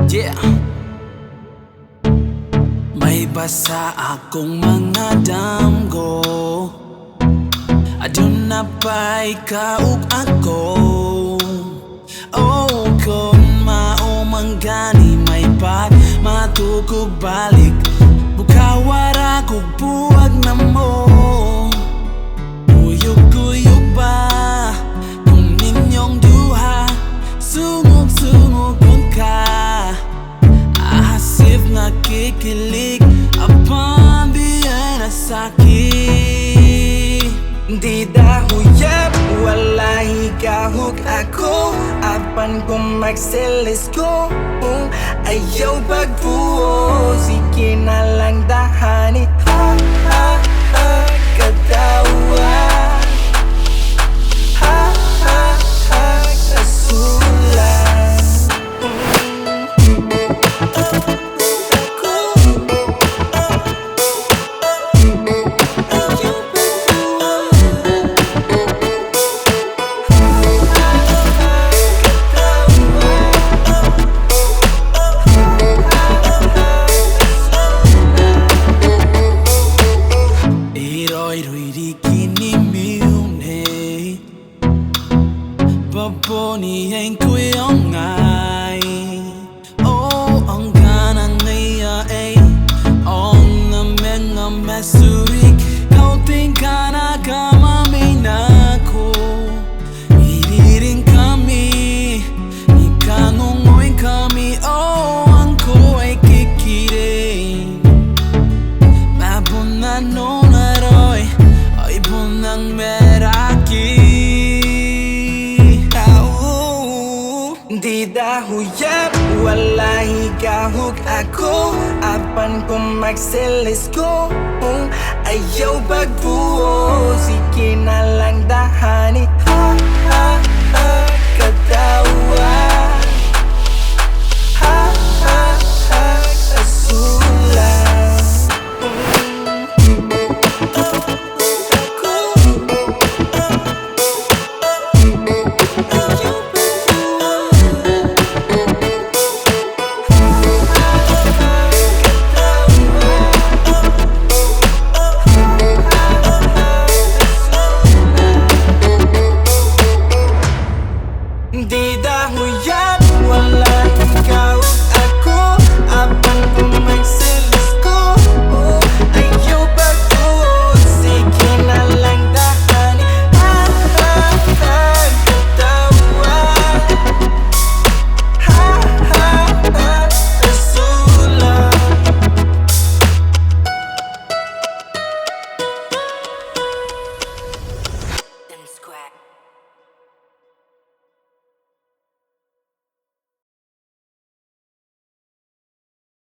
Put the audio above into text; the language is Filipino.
Yeah. May basa akong mga damgo, adun na pa'y kaug ako. Oh, kung maumanggani may pat matukog balik, bukawara kog buwag na mo. Uyog-uyog ba kung ninyong duha, sungog-sungog ka, asif nakikilig upon the sakit. Di dahuyap, wala higahog ako, apan kung magselis ko, ayaw pagbuo, sige na lang dahani. Ha ha ha, katawa. Ha ha ha, kasulan. Baboni ang kuyong ngay, oh, ang ganang ngaya ay ang namin nga masurik, kauting ka na kamamay na ko. Iriring kami, ikanungoy kami, oh, ang ko ay kikiring. Mabunan no naroy, ay bunang meraki. Di dahuyap, wala higahog ako, apan kung magselis ko, ayaw pagbuo, sige na lang dahani.